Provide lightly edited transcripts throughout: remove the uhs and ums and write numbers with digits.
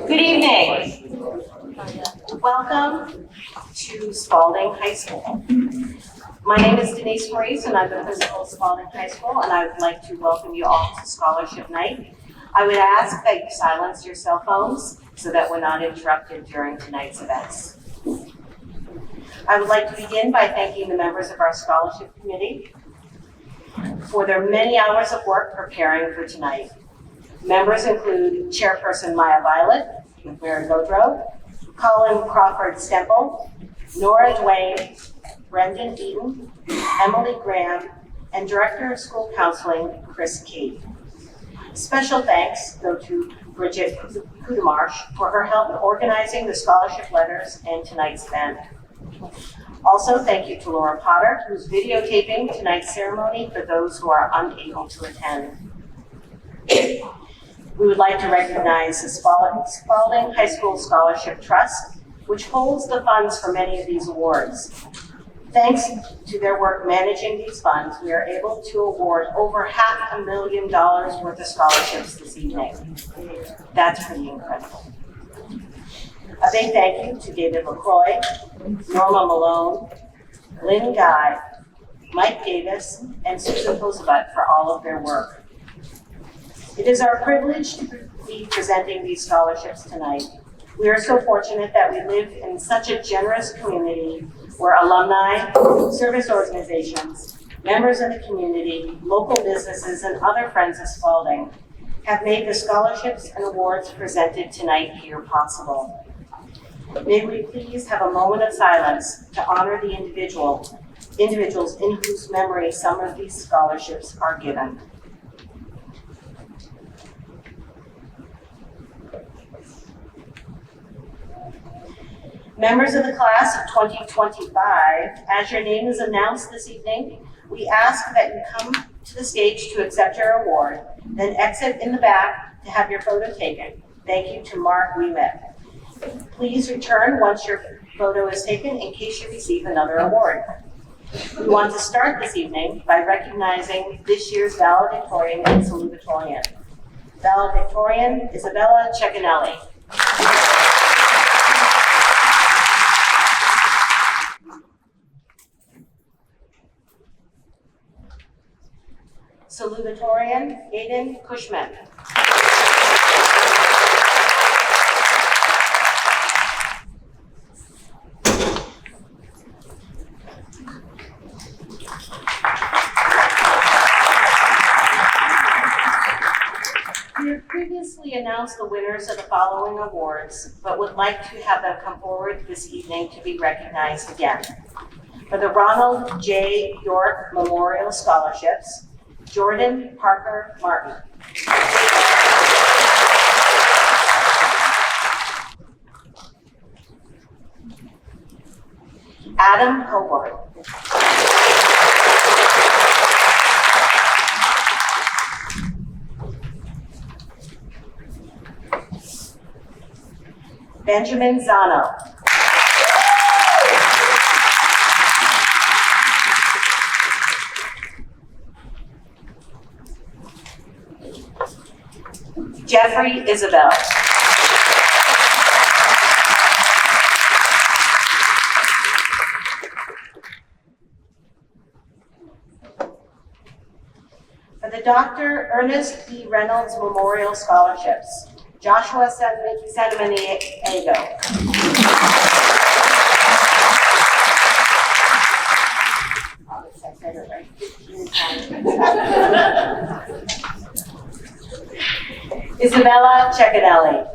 Good evening. Welcome to Spalding High School. My name is Denise Maurice and I'm the principal of Spalding High School, and I would like to welcome you all to Scholarship Night. I would ask that you silence your cell phones so that we're not interrupted during tonight's events. I would like to begin by thanking the members of our Scholarship Committee for their many hours of work preparing for tonight. Members include Chairperson Maya Violet, Mary Godreau, Colin Crawford Stemple, Nora Duane, Brendan Eaton, Emily Graham, and Director of School Counseling, Chris Cade. Special thanks go to Bridget Kudamarsh for her help in organizing the scholarship letters and tonight's event. Also, thank you to Laura Potter, who's videotaping tonight's ceremony for those who are unable to attend. We would like to recognize the Spalding High School Scholarship Trust, which holds the funds for many of these awards. Thanks to their work managing these funds, we are able to award over $500,000 worth of scholarships this evening. That's pretty incredible. A big thank you to David LaCroix, Norma Malone, Lynn Guy, Mike Davis, and Susan Kosovat for all of their work. It is our privilege to be presenting these scholarships tonight. We are so fortunate that we live in such a generous community where alumni, service organizations, members of the community, local businesses, and other friends of Spalding have made the scholarships and awards presented tonight here possible. May we please have a moment of silence to honor the individuals in whose memory some of these scholarships are given. Members of the class of 2025, as your name is announced this evening, we ask that you come to the stage to accept your award, then exit in the back to have your photo taken. Thank you to Mark Ouimet. Please return once your photo is taken in case you receive another award. We want to start this evening by recognizing this year's valedictorian and salutatorian. Valedictorian Isabella Ceccanelli. Salutatorian Aiden Cushman. We have previously announced the winners of the following awards, but would like to have them come forward this evening to be recognized again. For the Ronald J. York Memorial Scholarships, Jordan Parker Martin. Adam Hobart. Benjamin Zano. Jeffrey Isabel. For the Dr. Ernest B. Reynolds Memorial Scholarships, Joshua Sanamaniego. Isabella Ceccanelli.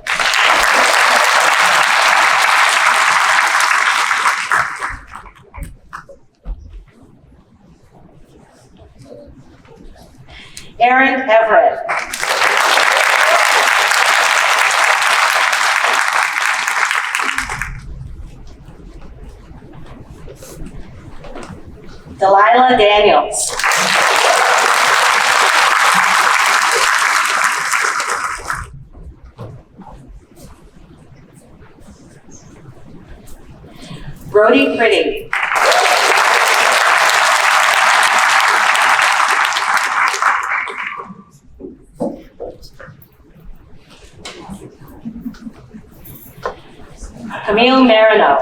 Aaron Everett. Delilah Daniels. Brody Pretty. Camille Marino.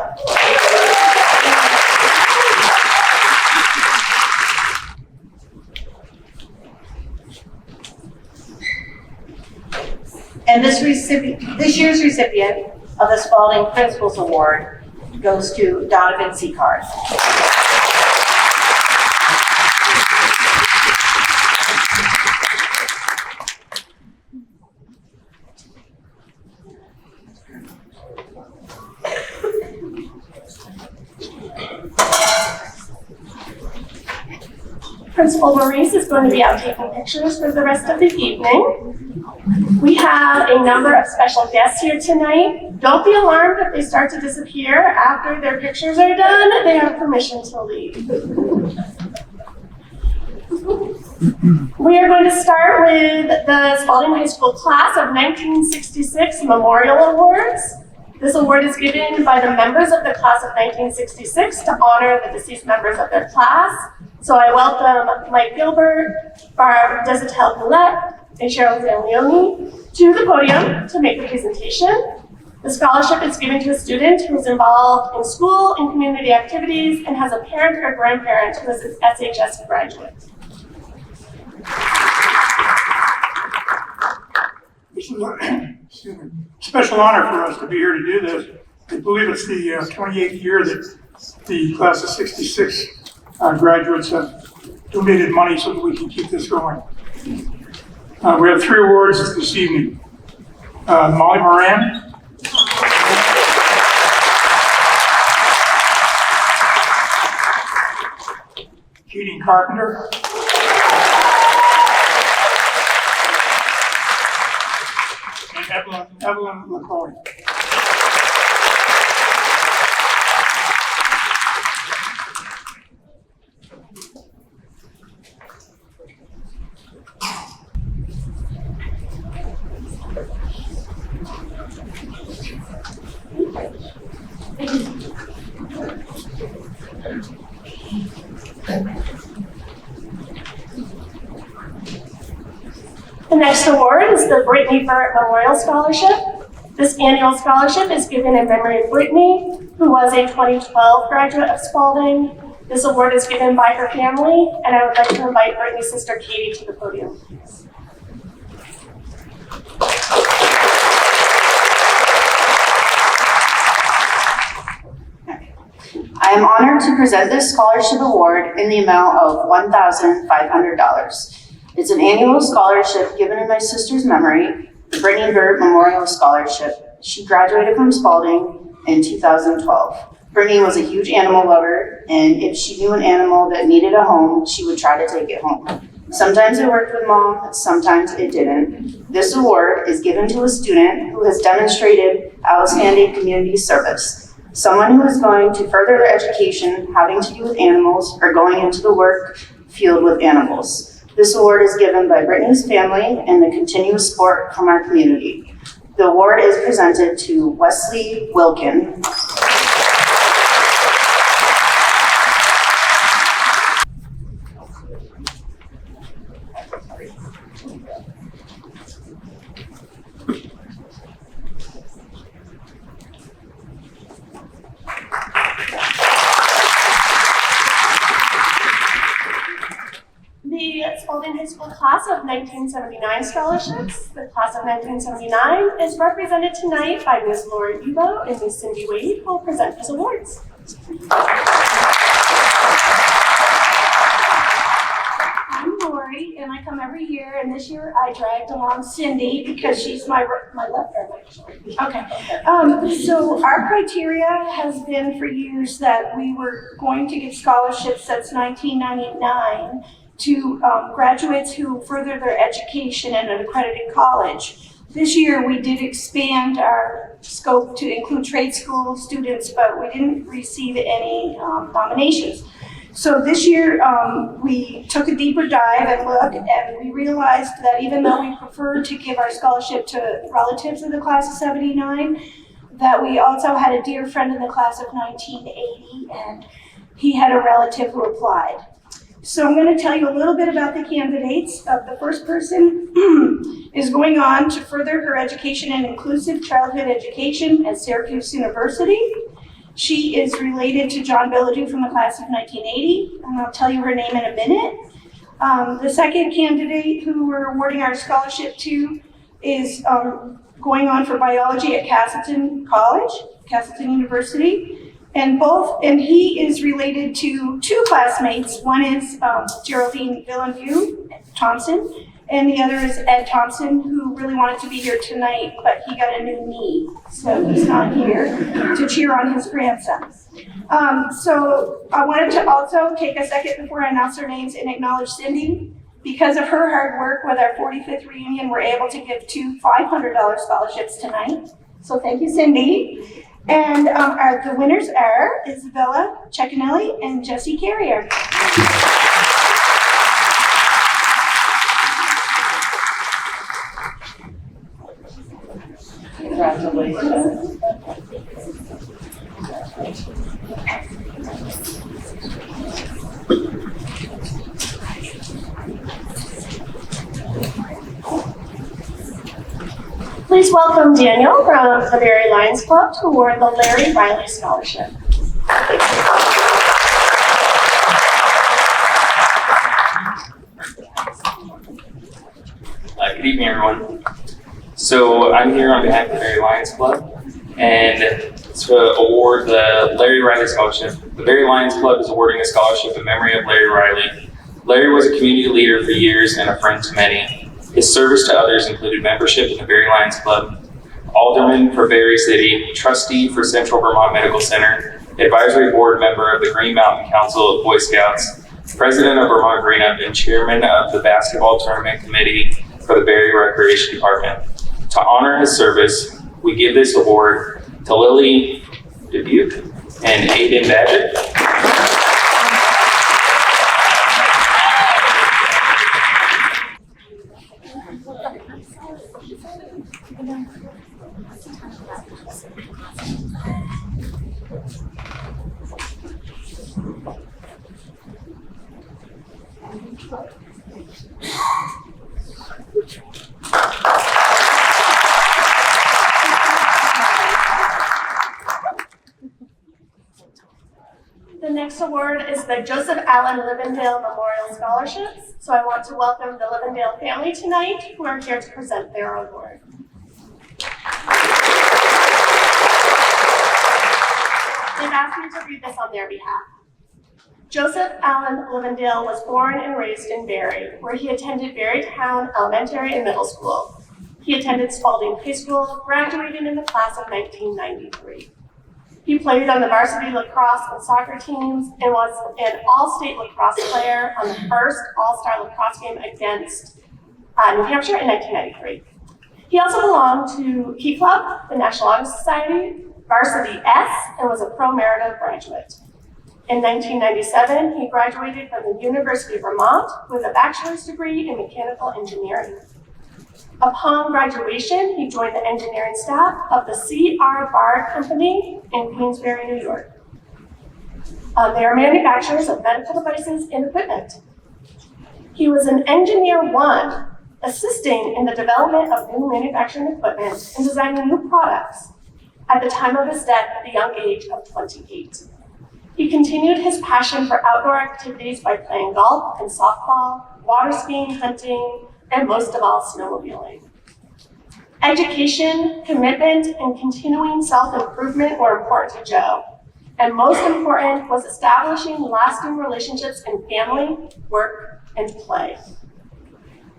And this year's recipient of the Spalding Principals Award goes to Donovan Seacard. Principal Maurice is going to be out taking pictures for the rest of the evening. We have a number of special guests here tonight. Don't be alarmed if they start to disappear after their pictures are done. They have permission to leave. We are going to start with the Spalding High School class of 1966 Memorial Awards. This award is given by the members of the class of 1966 to honor the deceased members of their class. So I welcome Mike Gilbert, Barb Desitel-Gillette, and Cheryl Zanleone to the podium to make the presentation. The scholarship is given to a student who is involved in school and community activities and has a parent or grandparent who is an SHS graduate. This is a special honor for us to be here to do this. I believe it's the 28th year that the class of 66 graduates have donated money so that we can keep this going. We have 3 awards this evening. Molly Moran, Keating Carpenter, and Evelyn LaCroix. The next award is the Brittany Burrett Memorial Scholarship. This annual scholarship is given in memory of Brittany, who was a 2012 graduate of Spalding. This award is given by her family, and I would like to invite Brittany's sister Katie to the podium, please. I am honored to present this scholarship award in the amount of $1,500. It's an annual scholarship given in my sister's memory, the Brittany Burrett Memorial Scholarship. She graduated from Spalding in 2012. Brittany was a huge animal lover, and if she knew an animal that needed a home, she would try to take it home. Sometimes it worked with Mom, sometimes it didn't. This award is given to a student who has demonstrated outstanding community service. Someone who is going to further their education having to do with animals or going into the work field with animals. This award is given by Brittany's family and the continuous support from our community. The award is presented to Wesley Wilkin. The Spalding High School class of 1979 scholarships. The class of 1979 is represented tonight by Ms. Laura Evo and Ms. Cindy Wade, who will present these awards. I'm Lori, and I come every year, and this year I dragged along Cindy because she's my left arm, actually. Okay. So our criteria has been for years that we were going to give scholarships since 1999 to graduates who further their education in an accredited college. This year we did expand our scope to include trade school students, but we didn't receive any nominations. So this year we took a deeper dive and look, and we realized that even though we prefer to give our scholarship to relatives of the class of 79, that we also had a dear friend in the class of 1980, and he had a relative who applied. So I'm going to tell you a little bit about the candidates. The first person is going on to further her education in inclusive childhood education at Syracuse University. She is related to John Billadu from the class of 1980, and I'll tell you her name in a minute. The second candidate who we're awarding our scholarship to is going on for biology at Castleton University. And he is related to two classmates. One is Geraldine Villeneuve Thompson, and the other is Ed Thompson, who really wanted to be here tonight, but he got a new knee, so he's not here to cheer on his grandson. So I wanted to also take a second before I announce their names and acknowledge Cindy. Because of her hard work with our 45th reunion, we're able to give two $500 scholarships tonight. So thank you, Cindy. And the winners are Isabella Ceccanelli and Jessie Carrier. Congratulations. Please welcome Daniel from the Berry Lions Club to award the Larry Riley Scholarship. Good evening, everyone. So I'm here on behalf of the Berry Lions Club, and to award the Larry Riley Scholarship. The Berry Lions Club is awarding a scholarship in memory of Larry Riley. Larry was a community leader for years and a friend to many. His service to others included membership in the Berry Lions Club, alderman for Berry City, trustee for Central Vermont Medical Center, advisory board member of the Green Mountain Council of Boy Scouts, president of Vermont Green Up, and chairman of the basketball tournament committee for the Berry Recreation Department. To honor his service, we give this award to Lily Dubuque and Aiden Badgett. The next award is the Joseph Allen Livendale Memorial Scholarships. So I want to welcome the Livendale family tonight who are here to present their award. They've asked me to read this on their behalf. Joseph Allen Livendale was born and raised in Barrie, where he attended Barrytown Elementary and Middle School. He attended Spalding High School, graduating in the class of 1993. He played on the varsity lacrosse and soccer teams and was an all-state lacrosse player on the first all-star lacrosse game against New Hampshire in 1993. He also belonged to Key Club, the National Honor Society, Varsity S, and was a Pro Merita graduate. In 1997, he graduated from the University of Vermont with a bachelor's degree in mechanical engineering. Upon graduation, he joined the engineering staff of the C.R. Bard Company in Queensbury, New York. They are manufacturers of medical devices and equipment. He was an Engineer 1, assisting in the development of new manufacturing equipment and designing new products at the time of his death at the young age of 28. He continued his passion for outdoor activities by playing golf and softball, water skiing, hunting, and most of all, snowmobiling. Education, commitment, and continuing self-improvement were important to Joe. And most important was establishing lasting relationships in family, work, and play.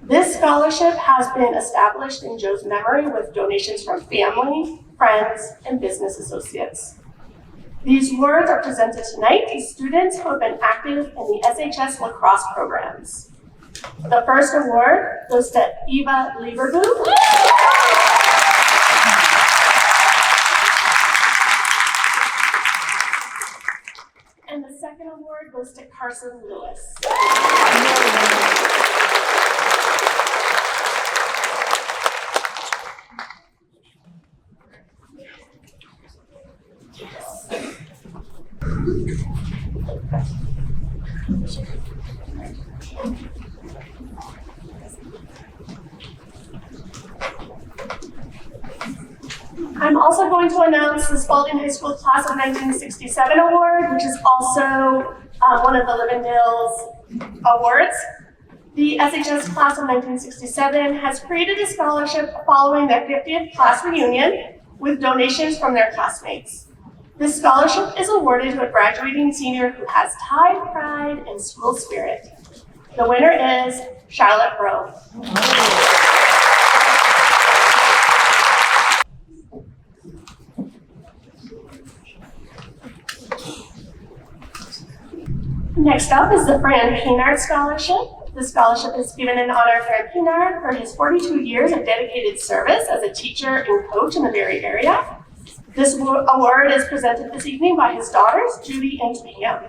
This scholarship has been established in Joe's memory with donations from family, friends, and business associates. These awards are presented tonight to students who have been active in the SHS lacrosse programs. The first award goes to Eva Lieberbu. And the second award goes to Carson Lewis. I'm also going to announce the Spalding High School Class of 1967 Award, which is also one of the Livendale's awards. The SHS Class of 1967 has created a scholarship following their 50th class reunion with donations from their classmates. This scholarship is awarded to a graduating senior who has tide, pride, and school spirit. The winner is Charlotte Rowe. Next up is the Fran Peenard Scholarship. The scholarship is given in honor of Fran Peenard for his 42 years of dedicated service as a teacher and coach in the Barrie area. This award is presented this evening by his daughters, Judy and Pam.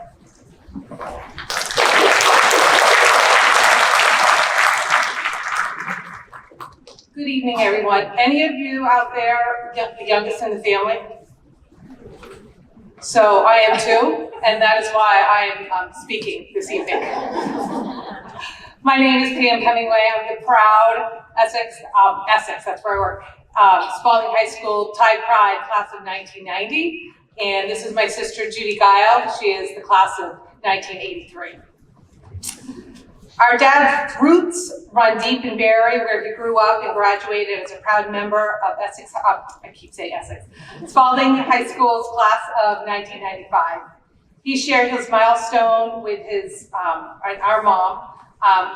Good evening, everyone. Any of you out there the youngest in the family? So I am too, and that is why I am speaking this evening. My name is Pam Hemingway. I'm the proud Essex, that's where I work, Spalding High School Tide Pride class of 1990. And this is my sister, Judy Guile. She is the class of 1983. Our dad's roots run deep in Barrie, where he grew up and graduated as a proud member of Essex, Spalding High School's class of 1995. He shared his milestone with his, our mom,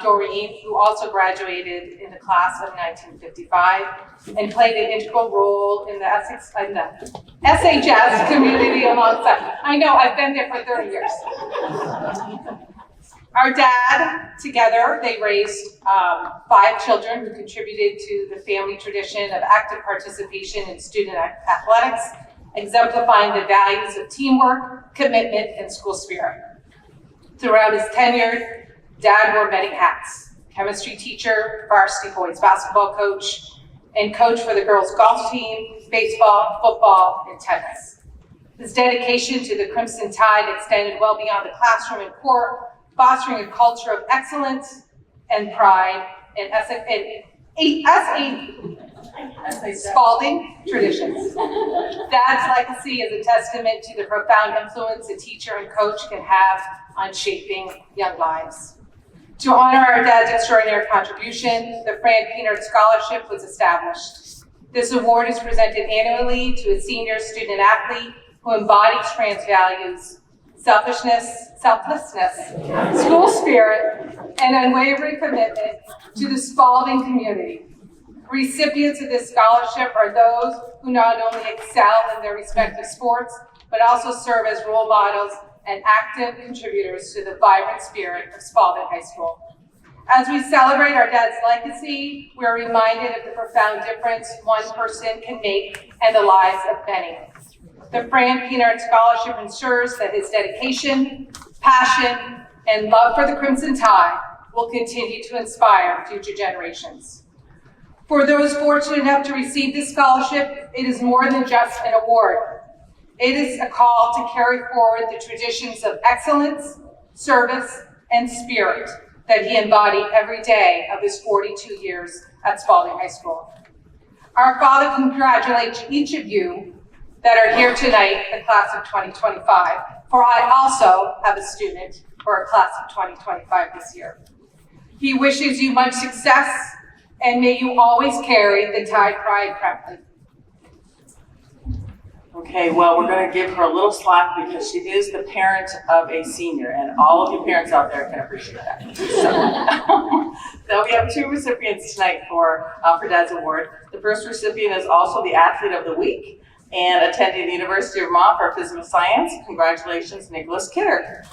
Doreen, who also graduated in the class of 1955 and played an integral role in the SHS community alongside. I know, I've been there for 30 years. Our dad, together, they raised 5 children who contributed to the family tradition of active participation in student athletics, exemplifying the values of teamwork, commitment, and school spirit. Throughout his tenure, Dad wore many hats: chemistry teacher, varsity boys basketball coach, and coach for the girls' golf team, baseball, football, and tennis. His dedication to the Crimson Tide extended well beyond the classroom and court, fostering a culture of excellence and pride in Spalding traditions. Dad's legacy is a testament to the profound influence a teacher and coach can have on shaping young lives. To honor our dad's extraordinary contribution, the Fran Peenard Scholarship was established. This award is presented annually to a senior student athlete who embodies Fran's values: selflessness, school spirit, and unwavering commitment to the Spalding community. Recipients of this scholarship are those who not only excel in their respective sports, but also serve as role models and active contributors to the vibrant spirit of Spalding High School. As we celebrate our dad's legacy, we're reminded of the profound difference one person can make in the lives of many. The Fran Peenard Scholarship ensures that his dedication, passion, and love for the Crimson Tide will continue to inspire future generations. For those fortunate enough to receive this scholarship, it is more than just an award. It is a call to carry forward the traditions of excellence, service, and spirit that he embodied every day of his 42 years at Spalding High School. Our Father congratulates each of you that are here tonight, the class of 2025, for I also have a student for a class of 2025 this year. He wishes you much success, and may you always carry the Tide Pride proudly. Okay, well, we're going to give her a little slack because she is the parent of a senior, and all of you parents out there can appreciate that. So we have 2 recipients tonight for Dad's Award. The first recipient is also the Athlete of the Week and attending the University of Vermont for Physical Science. Congratulations, Nicholas Kidder.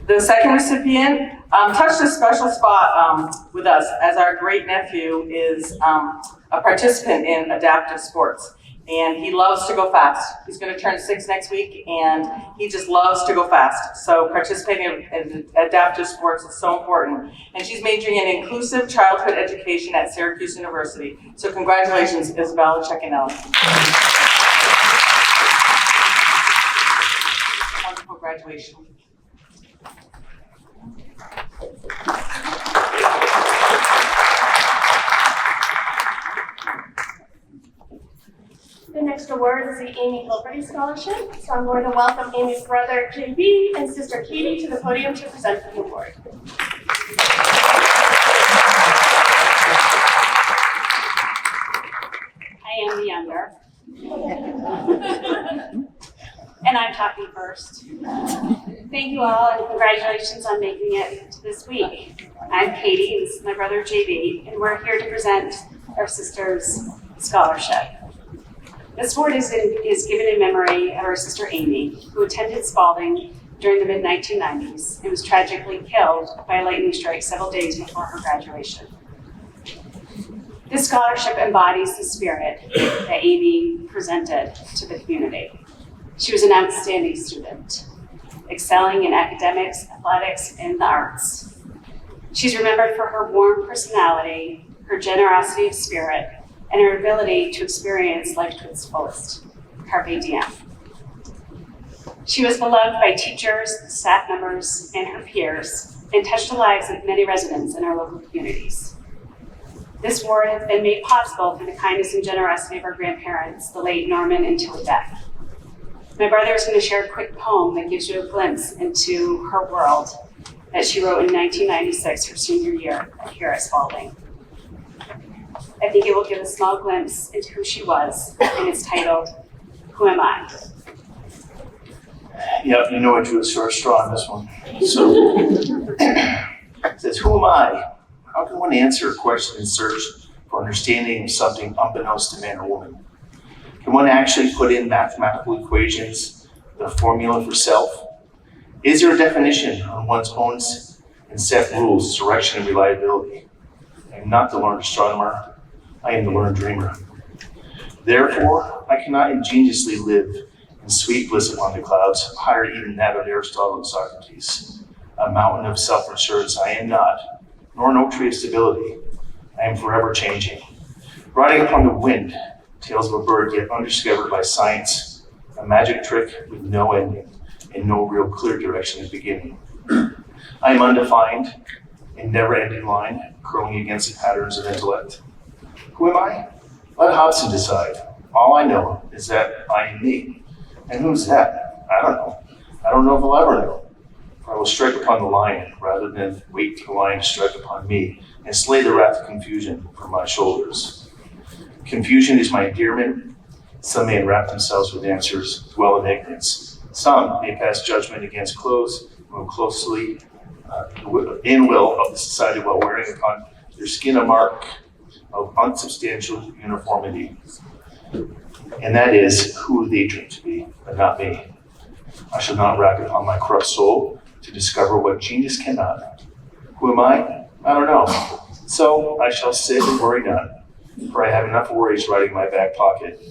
The second recipient touched a special spot with us, as our great nephew is a participant in adaptive sports, and he loves to go fast. He's going to turn 6 next week, and he just loves to go fast. So participating in adaptive sports is so important. And she's majoring in inclusive childhood education at Syracuse University. So congratulations, Isabella Ceccanelli. Wonderful graduation. The next award is the Amy Hilberty Scholarship. So I'm going to welcome Amy's brother JB and sister Katie to the podium to present the award. I am the younger. And I'm talking first. Thank you all and congratulations on making it to this week. I'm Katie, and this is my brother JB, and we're here to present our sister's scholarship. This award is given in memory of our sister Amy, who attended Spalding during the mid-1990s and was tragically killed by a lightning strike several days before her graduation. This scholarship embodies the spirit that Amy presented to the community. She was an outstanding student, excelling in academics, athletics, and the arts. She's remembered for her warm personality, her generosity of spirit, and her ability to experience life to its fullest. Carpe diem. She was beloved by teachers, staff members, and her peers, and touched the lives of many residents in our local communities. This award has been made possible through the kindness and generosity of our grandparents, the late Norman and Tilly Beck. My brother is going to share a quick poem that gives you a glimpse into her world that she wrote in 1996, her senior year here at Spalding. I think it will give a small glimpse into who she was, and it's titled, Who Am I? Yep, you know I drew a short straw on this one. So, it says, who am I? How can one answer a question in search for understanding of something unbeknownst to man or woman? Can one actually put in mathematical equations with a formula for self? Is there a definition on one's own and set rules, direction, and reliability? I am not the learned astronomer. I am the learned dreamer. Therefore, I cannot ingeniously live in sweet bliss upon the clouds, higher even that of Aristotle and Socrates. A mountain of self-assurance I am not, nor an oak tree of stability. I am forever changing. Riding upon the wind, tales of a bird yet undiscovered by science, a magic trick with no ending and no real clear direction at the beginning. I am undefined, a never-ending line, curling against the patterns of intellect. Who am I? Let Hobson decide. All I know is that I am me. And who's that? I don't know. I don't know if I'll ever know. For I will strike upon the lion rather than wait for the lion to strike upon me and slay the wrath of confusion from my shoulders. Confusion is my endearment. Some may enwrap themselves with answers, dwell in ignorance. Some may pass judgment against clothes, move closely in will of the society while wearing upon their skin a mark of unsubstantial uniformity. And that is who they dream to be, but not me. I shall not rack upon my corrupt soul to discover what genius cannot. Who am I? I don't know. So I shall sit and worry not, for I have enough worries riding in my back pocket.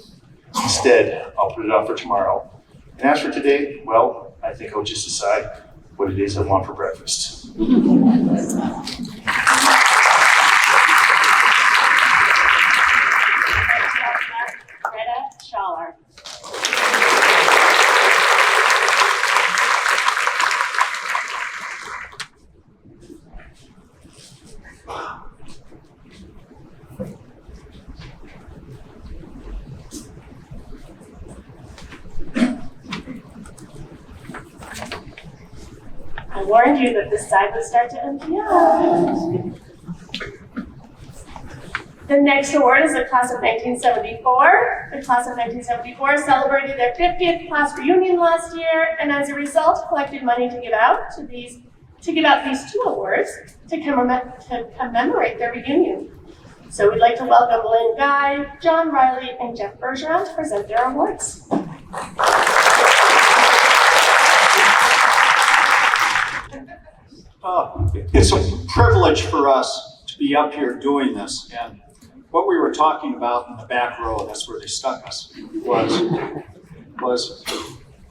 Instead, I'll put it off for tomorrow. And as for today, well, I think I'll just decide what it is I want for breakfast. I warned you that this side would start to empty out. The next award is the class of 1974. The class of 1974 celebrated their 50th class reunion last year, and as a result, collected money to give out these two awards to commemorate their reunion. So we'd like to welcome Lynn Guy, John Riley, and Jeff Bergeron to present their awards. It's a privilege for us to be up here doing this. And what we were talking about in the back row, that's where they stuck us, was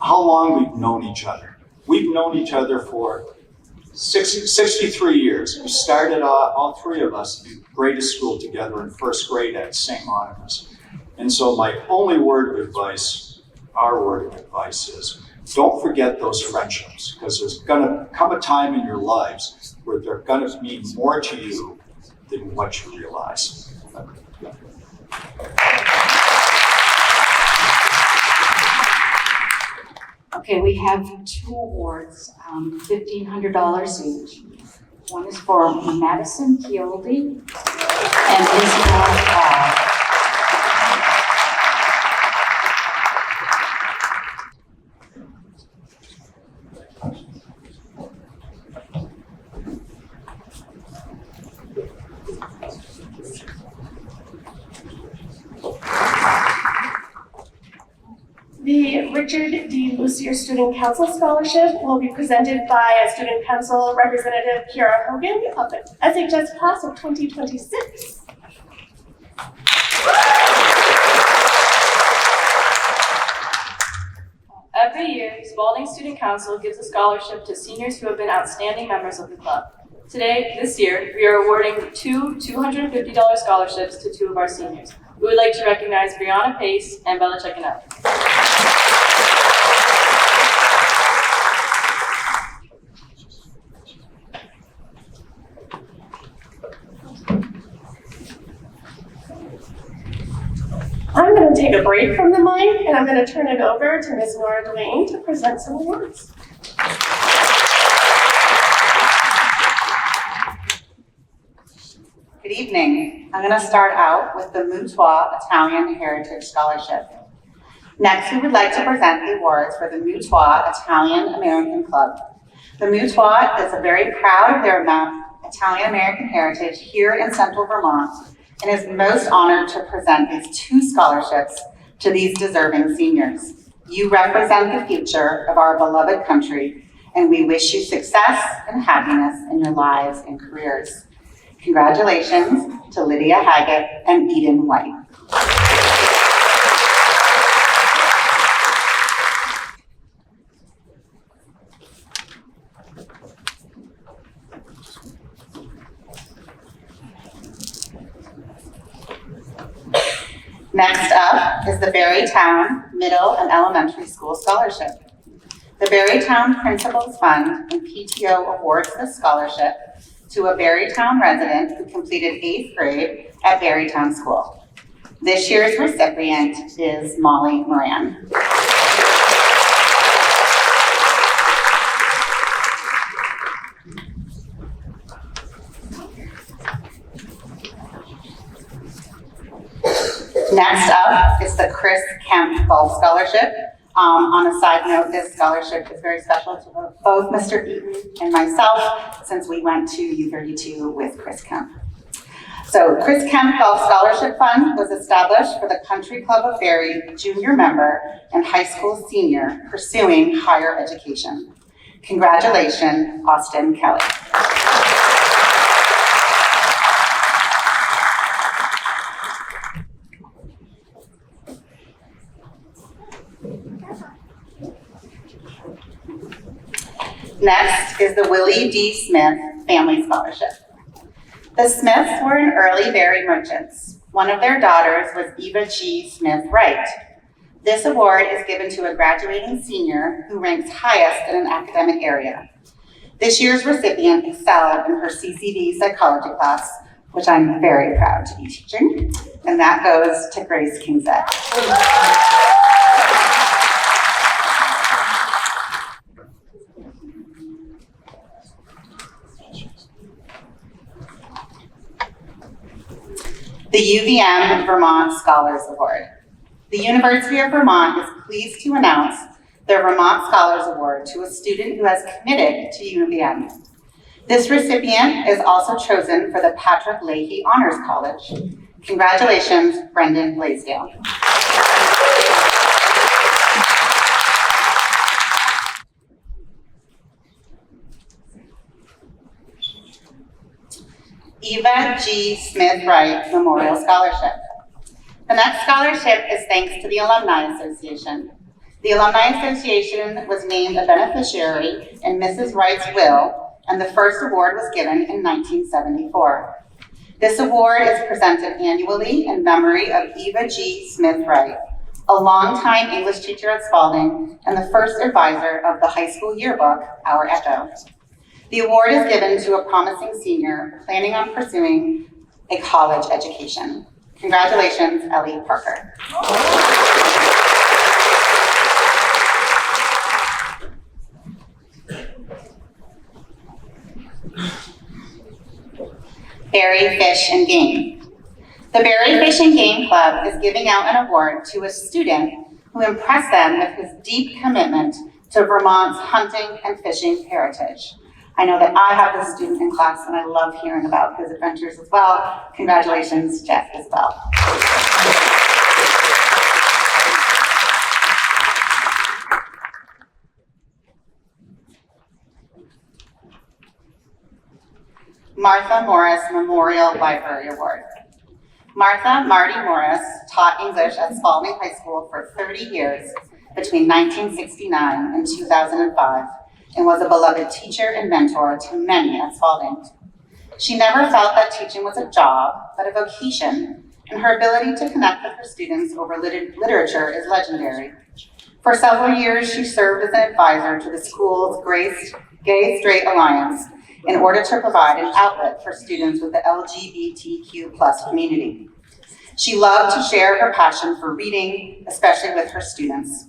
how long we've known each other. We've known each other for 63 years. We started, all three of us, in grade school together in first grade at St. Monica's. And so my only word of advice our word of advice is, don't forget those friendships, because there's gonna come a time in your lives where they're gonna mean more to you than what you realize. Okay, we have two awards, $1,500 each. One is for Madison Chioldi and Isabel Hall. The Richard D. Lucier Student Council Scholarship will be presented by Student Council Representative Kiara Hogan of the SHS class of 2026. Every year, Spalding Student Council gives a scholarship to seniors who have been outstanding members of the club. This year, we are awarding two $250 scholarships to two of our seniors. We would like to recognize Brianna Pace and Bella Cecchinelli. I'm going to take a break from the mic and I'm going to turn it over to Ms. Nora Duane to present some awards. Good evening. I'm going to start out with the Mutua Italian Heritage Scholarship. Next, we would like to present the awards for the Mutua Italian American Club. The Mutua is very proud of their Italian American heritage here in Central Vermont and is most honored to present these two scholarships to these deserving seniors. You represent the future of our beloved country, and we wish you success and happiness in your lives and careers. Congratulations to Lydia Haggett and Eden White. Next up is the Barrytown Middle and Elementary School Scholarship. The Barrytown Principals Fund and PTO awards this scholarship to a Barrytown resident who completed 8th grade at Barrytown School. This year's recipient is Molly Moran. Next up is the Chris Kemp Golf Scholarship. On a side note, this scholarship is very special to both Mr. Eaton and myself since we went to U32 with Chris Kemp. So Chris Kemp Golf Scholarship Fund was established for the Country Club of Barrie junior member and high school senior pursuing higher education. Congratulations, Austin Kelly. Next is the Willie D. Smith Family Scholarship. The Smiths were an early Barrie merchants. One of their daughters was Eva G. Smith Wright. This award is given to a graduating senior who ranks highest in an academic area. This year's recipient excelled in her CCD psychology class, which I'm very proud to be teaching, and that goes to Grace Kingset. The UVM Vermont Scholars Award. The University of Vermont is pleased to announce their Vermont Scholars Award to a student who has committed to UVM. This recipient is also chosen for the Patrick Leahy Honors College. Congratulations, Brendan Blaisdell. Eva G. Smith Wright Memorial Scholarship. The next scholarship is thanks to the Alumni Association. The Alumni Association was named a beneficiary in Mrs. Wright's will, and the first award was given in 1974. This award is presented annually in memory of Eva G. Smith Wright. a longtime English teacher at Spalding, and the first advisor of the high school yearbook, Our Echo. The award is given to a promising senior planning on pursuing a college education. Congratulations, Ellie Parker. Berry, Fish, and Game. The Berry, Fish, and Game Club is giving out an award to a student who impressed them with his deep commitment to Vermont's hunting and fishing heritage. I know that I have this student in class and I love hearing about his adventures as well. Congratulations, Jeff Isbell. Martha Morris Memorial Library Award. Martha Marty Morris taught English at Spalding High School for 30 years between 1969 and 2005 and was a beloved teacher and mentor to many at Spalding. She never felt that teaching was a job, but a vocation, and her ability to connect with her students over literature is legendary. For several years, she served as an advisor to the school's Gay Straight Alliance in order to provide an outlet for students with the LGBTQ+ community. She loved to share her passion for reading, especially with her students.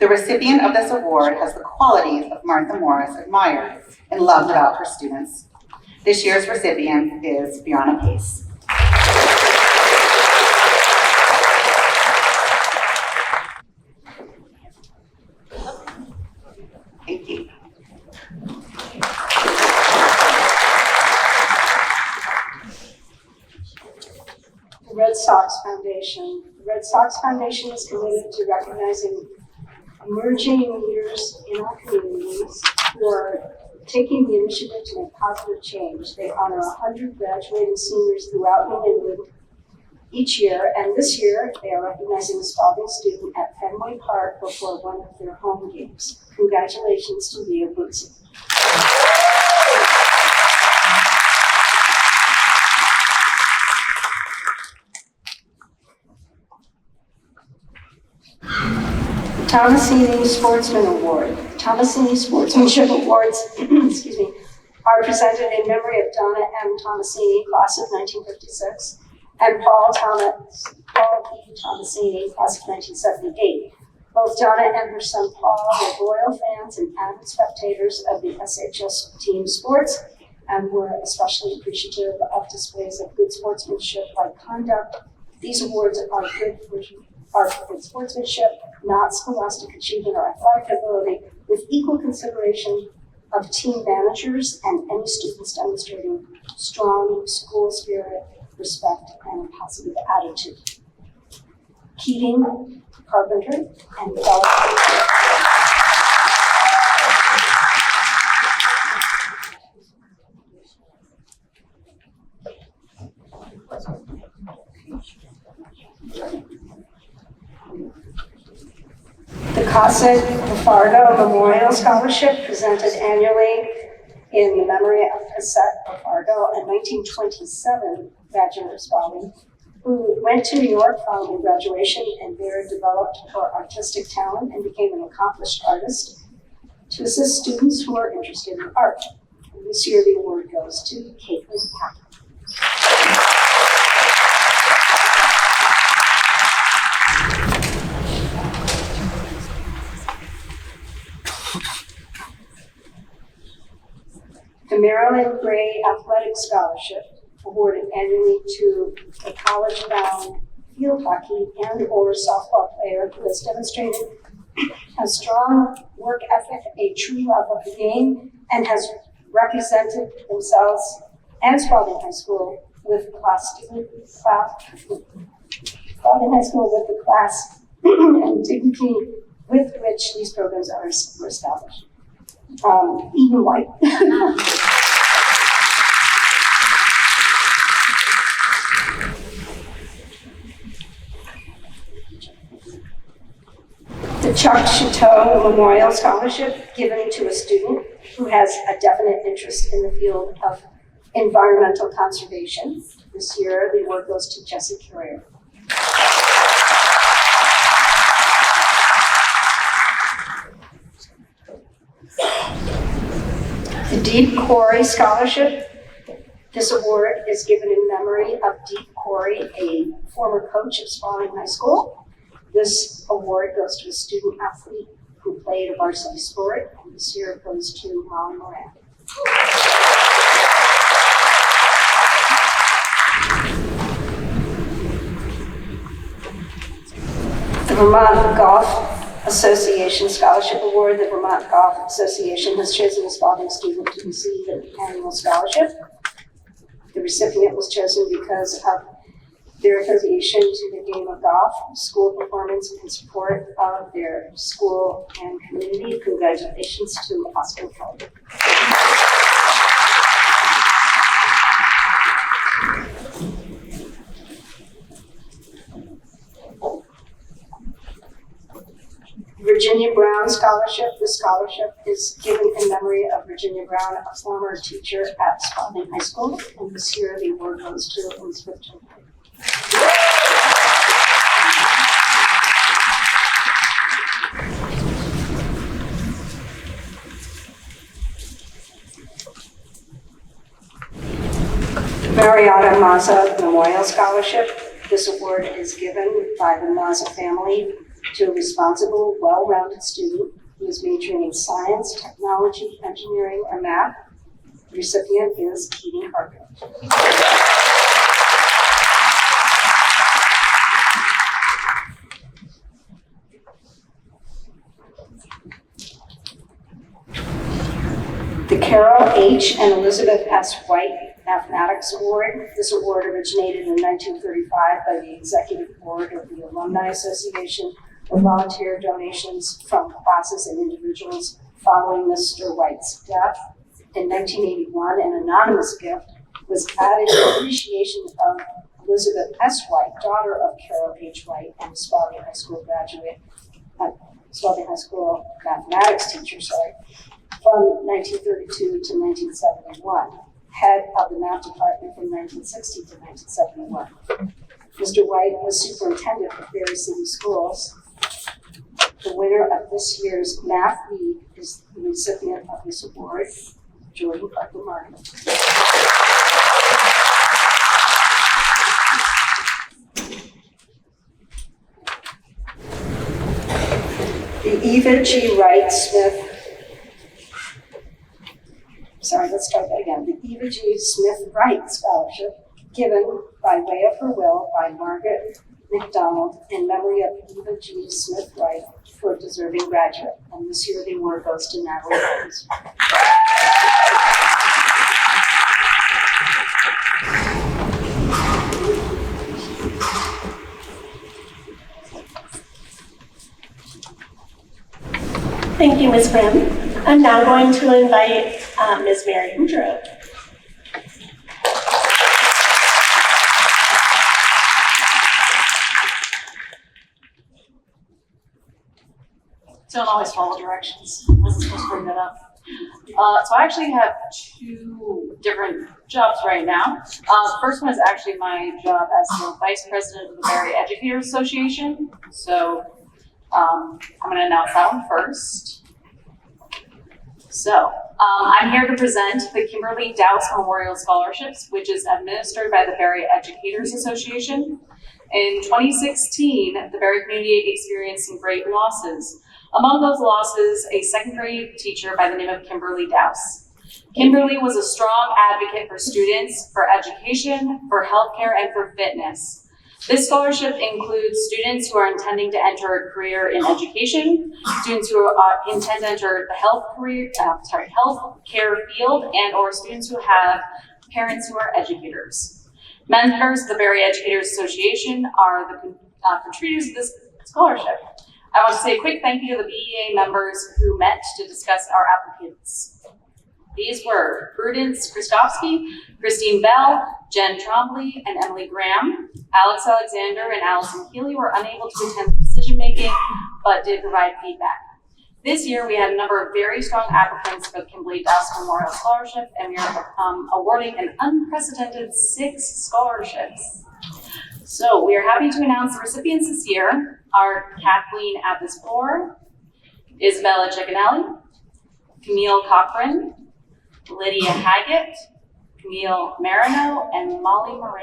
The recipient of this award has the qualities of Martha Morris admired and loved about her students. This year's recipient is Brianna Pace. Thank you. The Red Sox Foundation. The Red Sox Foundation is committed to recognizing emerging leaders in our communities who are taking the initiative to make positive change. They honor 100 graduating seniors throughout New England each year, and this year they are recognizing a Spalding student at Fenway Park before one of their home games. Congratulations to Leah Bootsy. Tomasini Sportsman Award. Tomasini Sportsmanship Awards excuse me, are presented in memory of Donna M. Tomasini, class of 1956, and Paul E. Tomasini, class of 1978. Both Donna and her son Paul were loyal fans and avid spectators of the SHS team sports and were especially appreciative of displays of good sportsmanship like conduct. These awards are good sportsmanship, not scholastic achievement or athletic ability, with equal consideration of team managers and any students demonstrating strong school spirit, respect, and a positive attitude. Keating, Carpenter, and Bell. The Cossack Fafardo Memorial Scholarship, presented annually in the memory of Cossack Fafardo, a 1927 graduate of Spalding, who went to New York following graduation and there developed her artistic talent and became an accomplished artist to assist students who are interested in art. And this year the award goes to Caitlin Packer. The Marilyn Gray Athletic Scholarship, awarded annually to a college-bound field hockey and/or softball player who has demonstrated a strong work ethic, a true love of the game, and has represented themselves and Spalding High School with the class and dignity with which these programs were established. Even White. The Chuck Chateau Memorial Scholarship, given to a student who has a definite interest in the field of environmental conservation. This year, the award goes to Jessie Carrier. Deep Corey Scholarship. This award is given in memory of Deep Corey, a former coach of Spalding High School. This award goes to a student athlete who played a varsity sport, and this year it goes to Molly Moran. The Vermont Golf Association Scholarship Award. The Vermont Golf Association has chosen a Spalding student to receive an annual scholarship. The recipient was chosen because of their affiliation to the game of golf, school performance, and support of their school and community. Congratulations to Oscar Kelly. Virginia Brown Scholarship. This scholarship is given in memory of Virginia Brown, a former teacher at Spalding High School, and this year the award goes to Elizabeth Jones. Marietta Mazza Memorial Scholarship. This award is given by the Mazza family to a responsible, well-rounded student who is majoring in science, technology, engineering, or math. The recipient is Keating Harper. The Carol H. and Elizabeth S. White Mathematics Award. This award originated in 1935 by the Executive Board of the Alumni Association for volunteer donations from classes and individuals following Mr. White's death. In 1981, an anonymous gift was added in appreciation of Elizabeth S. White, daughter of Carol H. White and Spalding High School graduate, Spalding High School mathematics teacher, from 1932 to 1971, head of the math department from 1960 to 1971. Mr. White was superintendent of Berry City Schools. The winner of this year's Math League is the recipient of this award, Jordan Parker Martin. The Eva G. Wright Smith. Let's start that again. The Eva G. Smith Wright Scholarship, given by way of her will by Margaret McDonald in memory of Eva G. Smith Wright for a deserving graduate. And this year the award goes to Natalie Holmes. Thank you, Ms. Grimm. I'm now going to invite Ms. Mary Boudreau. Don't always follow directions. I wasn't supposed to bring that up. So I actually have two different jobs right now. First one is actually my job as the Vice President of the Berry Educators Association. So I'm going to announce that one first. So I'm here to present the Kimberly Dowse Memorial Scholarships, which is administered by the Berry Educators Association. In 2016, the Berry community experienced some great losses. Among those losses, a second grade teacher by the name of Kimberly Dowse. Kimberly was a strong advocate for students, for education, for healthcare, and for fitness. This scholarship includes students who are intending to enter a career in education, students who intend to enter the healthcare field, and or students who have parents who are educators. Members of the Berry Educators Association are the contributors of this scholarship. I want to say a quick thank you to the BEA members who met to discuss our applicants. These were Prudence Krzyzkowski, Christine Bell, Jen Trombley, and Emily Graham. Alex Alexander and Allison Healy were unable to attend the decision making, but did provide feedback. This year, we had a number of very strong applicants for the Kimberly Dowse Memorial Scholarship, and we are awarding an unprecedented 6 scholarships. So we are happy to announce the recipients this year are Kathleen Appispor, Isabella Ciccanelli, Camille Cochran, Lydia Haggett, Camille Marino, and Molly Moran.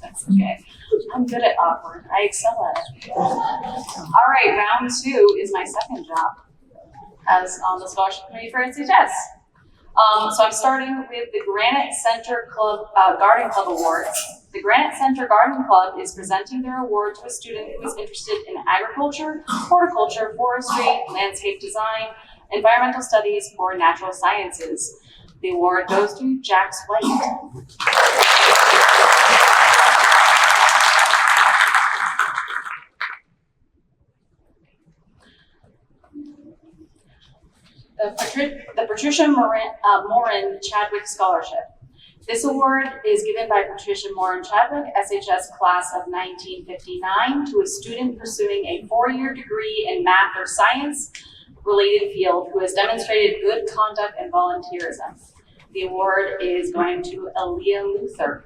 That's okay. I'm good at awkward. I excel at it. All right, round 2 is my second job as on the scholarship committee for SHS. So I'm starting with the Granite Center Club Garden Club Awards. The Granite Center Garden Club is presenting their award to a student who is interested in agriculture, horticulture, forestry, landscape design, environmental studies, or natural sciences. The award goes to Jax White. The Patricia Morin Chadwick Scholarship. This award is given by Patricia Morin Chadwick, SHS class of 1959, to a student pursuing a 4-year degree in math or science related field who has demonstrated good conduct and volunteerism. The award is going to Aaliyah Luther.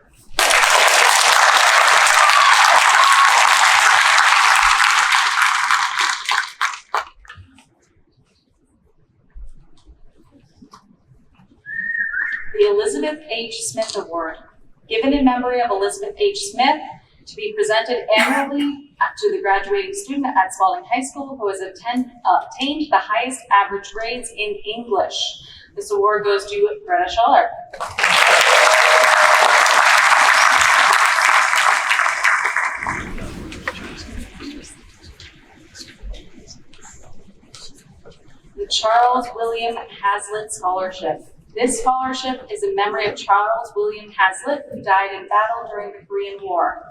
The Elizabeth H. Smith Award, given in memory of Elizabeth H. Smith, to be presented annually to the graduating student at Spalding High School who has obtained the highest average grades in English. This award goes to Greta Schuller. The Charles William Hazlitt Scholarship. This scholarship is in memory of Charles William Hazlitt, who died in battle during the Korean War.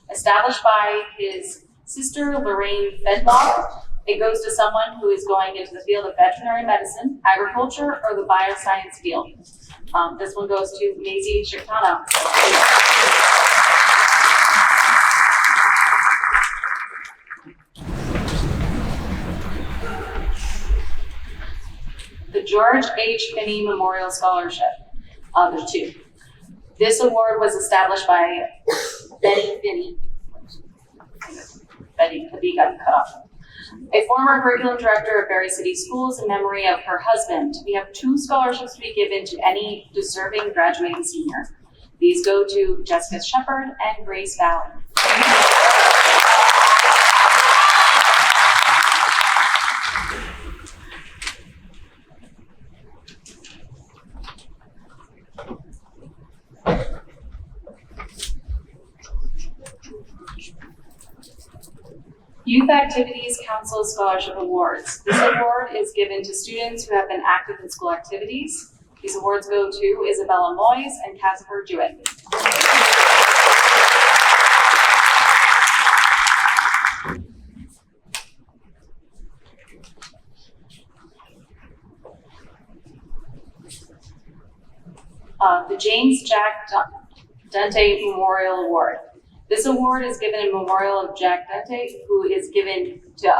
Established by his sister, Lorraine Fedlock, it goes to someone who is going into the field of veterinary medicine, agriculture, or the bioscience field. This one goes to Maisie Chicano. The George H. Finney Memorial Scholarship. There's 2. This award was established by Betty Finney. The B got cut off. A former curriculum director of Berry City Schools in memory of her husband. We have 2 scholarships to be given to any deserving graduating senior. These go to Jessica Shepard and Grace Valley. Youth Activities Council Scholarship Awards. This award is given to students who have been active in school activities. These awards go to Isabella Moyes and Casper Jewett. The James Jack Dente Memorial Award. This award is given in memorial of Jack Dente, who is given to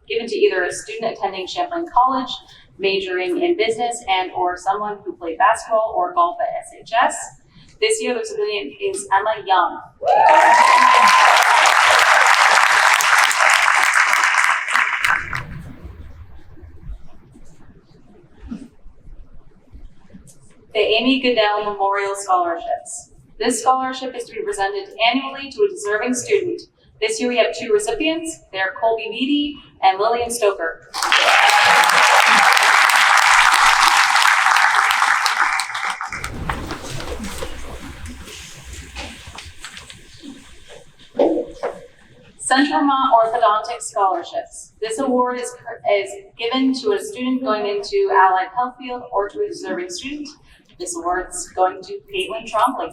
either a student attending Champlain College, majoring in business, and or someone who played basketball or golf at SHS. This year, the recipient is Emma Young. The Amy Goodell Memorial Scholarships. This scholarship is to be presented annually to a deserving student. This year we have 2 recipients. They are Colby Beatty and Lillian Stoker. Central Vermont Orthodontic Scholarships. This award is given to a student going into allied health field or to a deserving student. This award's going to Caitlin Trombley.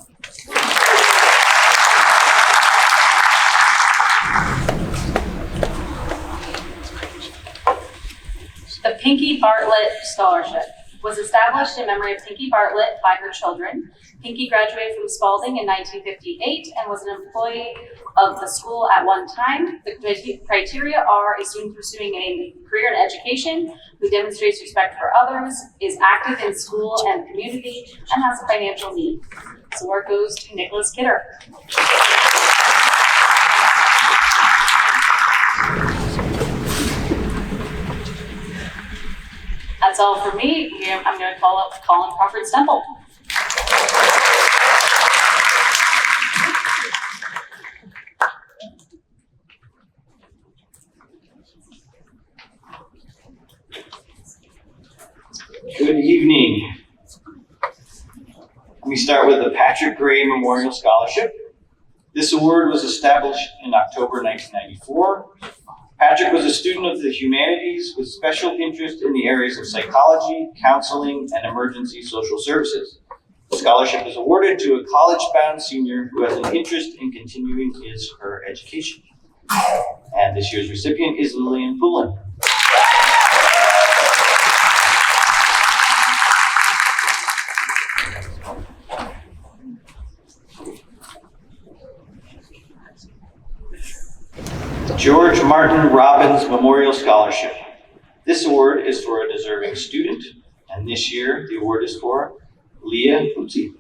The Pinky Bartlett Scholarship. was established in memory of Pinky Bartlett by her children. Pinky graduated from Spalding in 1958 and was an employee of the school at one time. The criteria are a student pursuing a career in education, who demonstrates respect for others, is active in school and community, and has a financial need. So award goes to Nicholas Kidder. That's all for me. I'm going to call up Colin Crawford Stemple. Good evening. We start with the Patrick Gray Memorial Scholarship. This award was established in October 1994. Patrick was a student of the humanities with special interest in the areas of psychology, counseling, and emergency social services. The scholarship is awarded to a college-bound senior who has an interest in continuing his or her education. And this year's recipient is Lillian Poulin. George Martin Robbins Memorial Scholarship. This award is for a deserving student, and this year the award is for Leah Puzzi.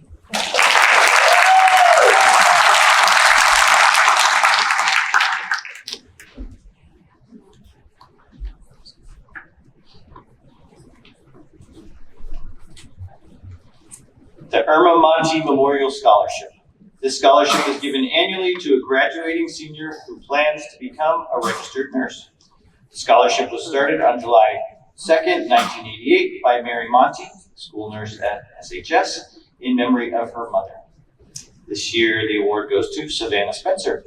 The Irma Monti Memorial Scholarship. This scholarship is given annually to a graduating senior who plans to become a registered nurse. The scholarship was started on July 2nd, 1988 by Mary Monti, school nurse at SHS, in memory of her mother. This year, the award goes to Savannah Spencer.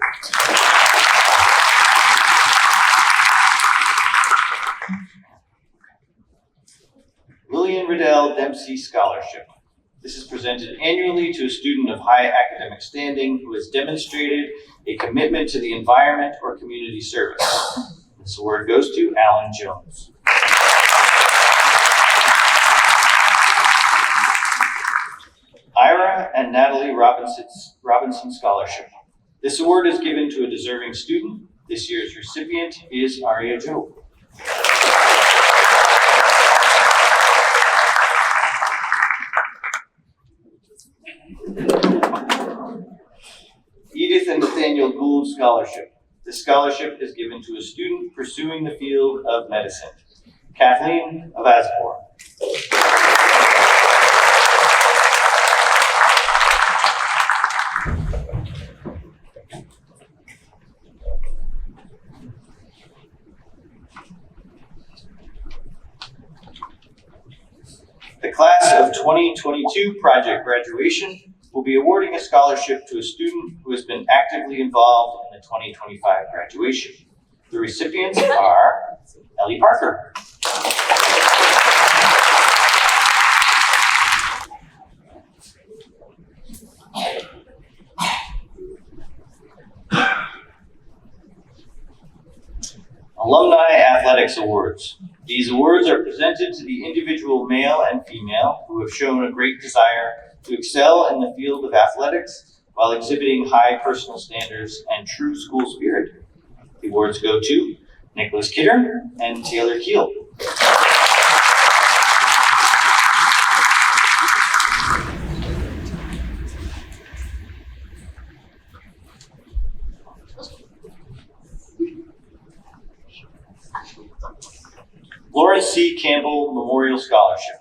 Lillian Riddell Dempsey Scholarship. This is presented annually to a student of high academic standing who has demonstrated a commitment to the environment or community service. This award goes to Alan Jones. Ira and Natalie Robinson Scholarship. This award is given to a deserving student. This year's recipient is Aria Joe. Edith and Nathaniel Gould Scholarship. This scholarship is given to a student pursuing the field of medicine. Kathleen of Asbor. The class of 2022 project graduation will be awarding a scholarship to a student who has been actively involved in the 2025 graduation. The recipients are Ellie Parker, Alumni Athletics Awards. These awards are presented to the individual male and female who have shown a great desire to excel in the field of athletics while exhibiting high personal standards and true school spirit. The awards go to Nicholas Kidder and Taylor Keel. Lawrence C. Campbell Memorial Scholarship.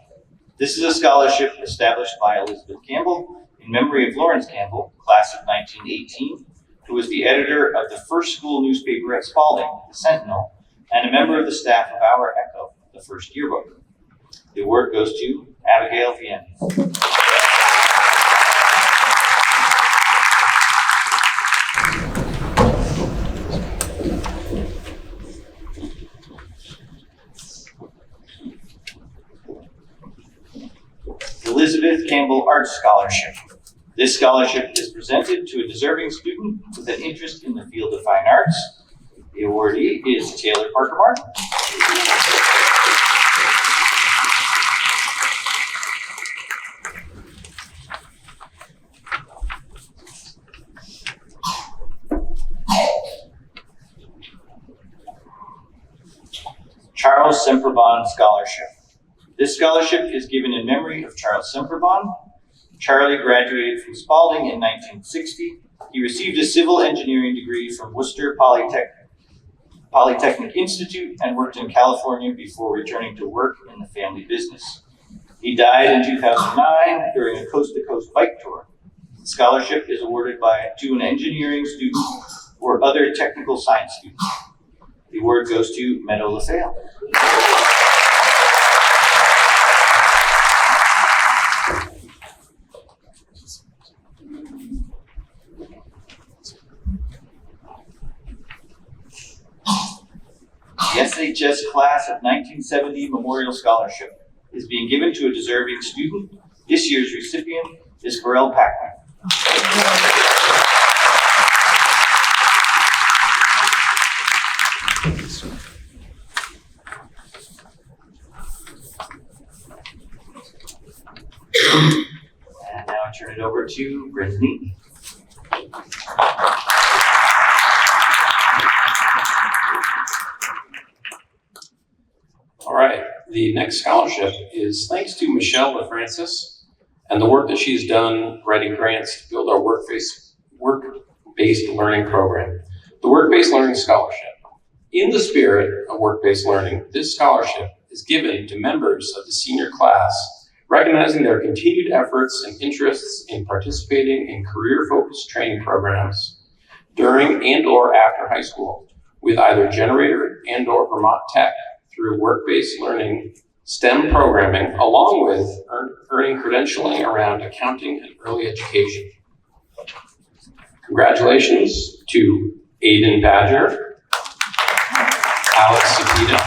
This is a scholarship established by Elizabeth Campbell in memory of Lawrence Campbell, class of 1918, who was the editor of the first school newspaper at Spalding, the Sentinel, and a member of the staff of Our Echo, the first yearbook. The award goes to Abigail Vienne. Elizabeth Campbell Arts Scholarship. This scholarship is presented to a deserving student with an interest in the field of fine arts. The awardee is Taylor Parker Martin. Charles Semperbond Scholarship. This scholarship is given in memory of Charles Semperbond. Charlie graduated from Spalding in 1960. He received a civil engineering degree from Worcester Polytechnic Institute and worked in California before returning to work in the family business. He died in 2009 during a coast-to-coast bike tour. The scholarship is awarded to an engineering student or other technical science student. The award goes to Meadow LaFale. The SHS Class of 1970 Memorial Scholarship is being given to a deserving student. This year's recipient is Corel Packman. And now I turn it over to Brendan Eaton. All right, the next scholarship is thanks to Michelle LaFrancis and the work that she's done writing grants to build our work-based learning program. The Work-Based Learning Scholarship. In the spirit of work-based learning, this scholarship is given to members of the senior class, recognizing their continued efforts and interests in participating in career-focused training programs during and/or after high school with either Generator and/or Vermont Tech through work-based learning STEM programming, along with earning credentialing around accounting and early education. Congratulations to Aiden Badger, Alex Sapita,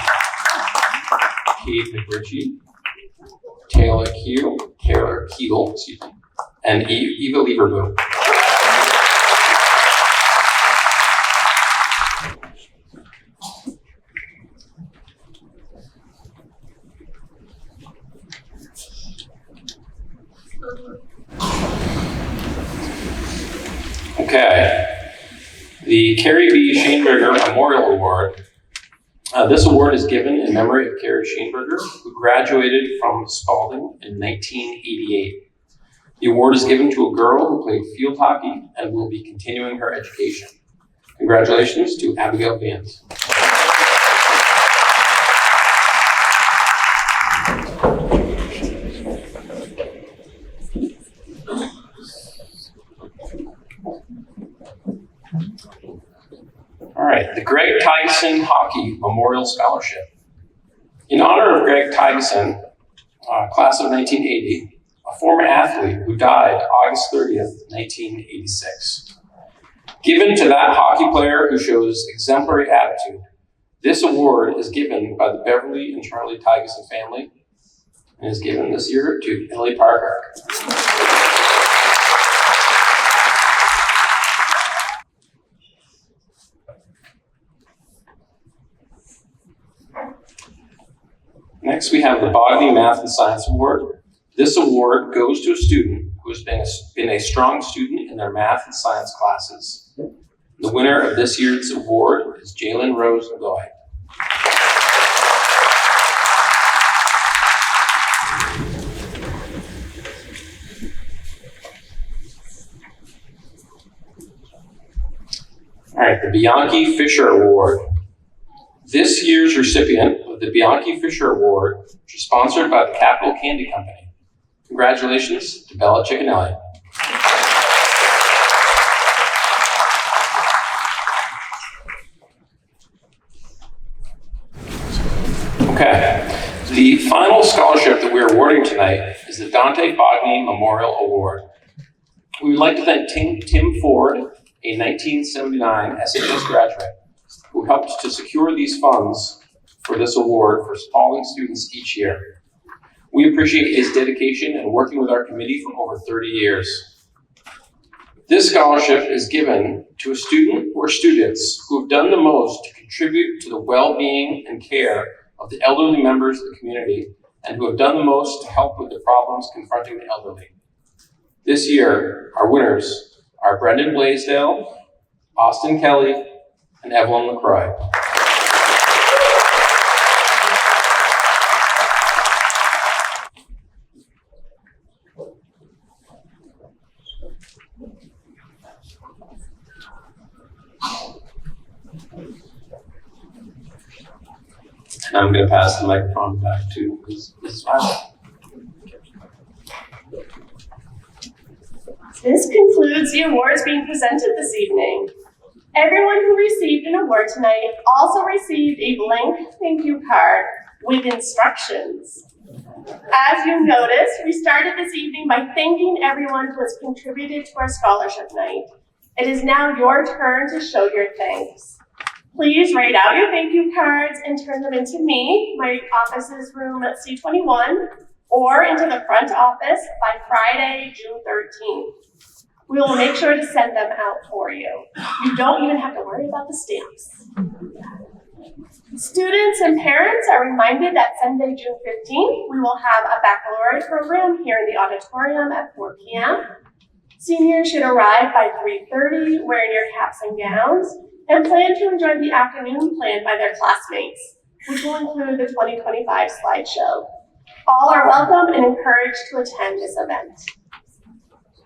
Kate McRitchie, Taylor Keel, and Eva Lieberboom. Okay, the Carrie B. Schoenberger Memorial Award. This award is given in memory of Carrie Schoenberger, who graduated from Spalding in 1988. The award is given to a girl who played field hockey and will be continuing her education. Congratulations to Abigail Vance. All right, the Greg Tyson Hockey Memorial Scholarship. In honor of Greg Tyson, class of 1980, a former athlete who died August 30th, 1986. Given to that hockey player who shows exemplary attitude, this award is given by the Beverly and Charlie Tyson family and is given this year to Ellie Parker. Next, we have the Botany, Math, and Science Award. This award goes to a student who has been a strong student in their math and science classes. The winner of this year's award is Jalen Rose Goy. All right, the Bianchi Fisher Award. This year's recipient of the Bianchi Fisher Award, which is sponsored by the Capital Candy Company. Congratulations to Bella Ciccinelli. Okay, the final scholarship that we're awarding tonight is the Dante Bogny Memorial Award. We would like to thank Tim Ford, a 1979 SHS graduate, who helped to secure these funds for this award for Spalding students each year. We appreciate his dedication and working with our committee for over 30 years. This scholarship is given to a student or students who have done the most to contribute to the well-being and care of the elderly members of the community and who have done the most to help with the problems confronting the elderly. This year, our winners are Brendan Blaisdell, Austin Kelly, and Evelyn LaCroix. And I'm going to pass the microphone back to Ms. Violet. This concludes the awards being presented this evening. Everyone who received an award tonight also received a blank thank you card with instructions. As you noticed, we started this evening by thanking everyone who has contributed to our scholarship night. It is now your turn to show your thanks. Please write out your thank you cards and turn them into me. My office is room C21, or into the front office by Friday, June 13th. We will make sure to send them out for you. You don't even have to worry about the stamps. Students and parents are reminded that Sunday, June 15th, we will have a baccalaureate program here in the auditorium at 4 p.m. Seniors should arrive by 3:30 wearing your caps and gowns and plan to enjoy the afternoon planned by their classmates, which will include the 2025 slideshow. All are welcome and encouraged to attend this event.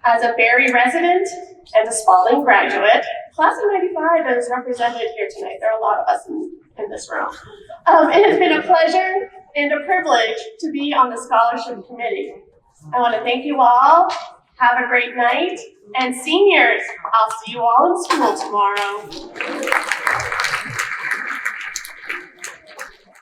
As a Barry resident and a Spalding graduate, class of 95 is represented here tonight. There are a lot of us in this room. It has been a pleasure and a privilege to be on the scholarship committee. I want to thank you all. Have a great night. And seniors, I'll see you all in school tomorrow.